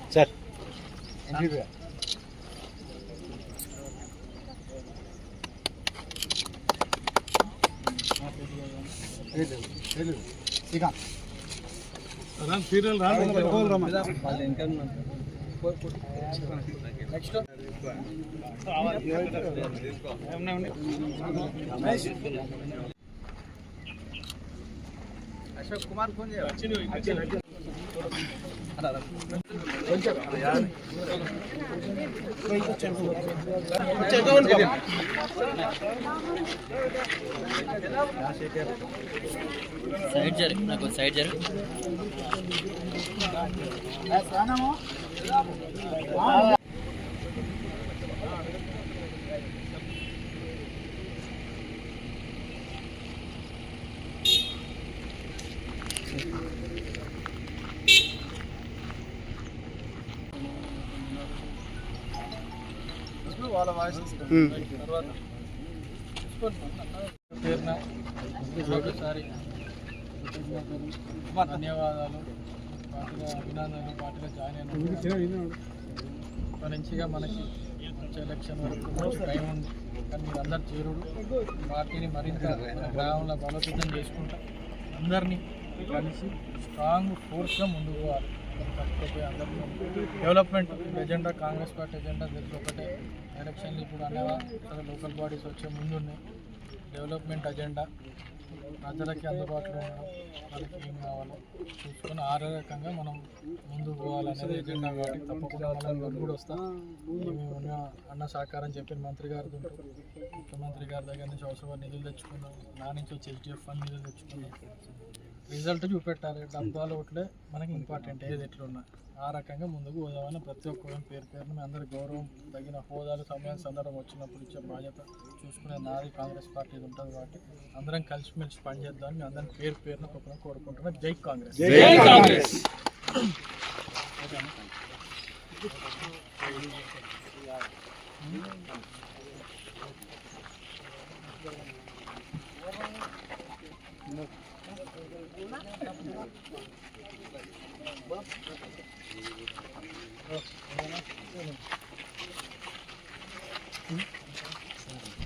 Sir serial next Ashok Kumar phone చేయాలి. Side జరు నాకు సైడ్ జరు వాళ్ళ వాయిస్ తర్వాత ఒకసారి ధన్యవాదాలు. పార్టీలో అభినందనలు. పార్టీలో జాయిన్ అయిన మంచిగా మనకి మంచి ఎలక్షన్ వరకు టైం ఉంది, కానీ మీరు అందరు చేరుడు పార్టీని మరింత గ్రామంలో బలోపేతం చేసుకుంటా అందరినీ కలిసి స్ట్రాంగ్ ఫోర్స్గా ముందుకు పోవాలి. తప్పకపోయి అందరినీ development agenda Congress party agenda తెలుసు ఒకటే. ఎలక్షన్లు ఇప్పుడు అనేవా లోకల్ బాడీస్ వచ్చే ముందు ఉన్నాయి. డెవలప్మెంట్ అజెండా ప్రజలకి అందుబాటులో ఉండడం, వాళ్ళకి ఏం కావాలో చూసుకొని ఆ రకంగా మనం ముందుకు పోవాలనేది ఎజెండా. కాబట్టి తప్పకుండా మనం కూడా వస్తాం. మేము ఉన్న అన్న సహకారం చెప్పిన మంత్రి గారితో ముఖ్యమంత్రి గారి దగ్గర నుంచి అవసరమైన నిధులు తెచ్చుకున్నాం. నా నుంచి వచ్చి HDF ఫండ్ నిధులు తెచ్చుకున్నాం. రిజల్ట్ చూపెట్టాలి. డబ్బాలు ఒకటే మనకి ఇంపార్టెంట్ ఏది ఎట్లున్నా ఆ రకంగా ముందుకు పోదామని ప్రతి ఒక్కరు పేరును మీ అందరి గౌరవం తగిన హోదాలు సమయం సందర్భం వచ్చినప్పుడు ఇచ్చే బాధ్యత చూసుకునే నాది కాంగ్రెస్ పార్టీ ఉంటుంది. కాబట్టి అందరం కలిసిమెలిసి పనిచేద్దామని మీ అందరం పేరును ఒక్కొక్కరు కోరుకుంటున్నాం. జై కాంగ్రెస్. జై కాంగ్రెస్. Oh,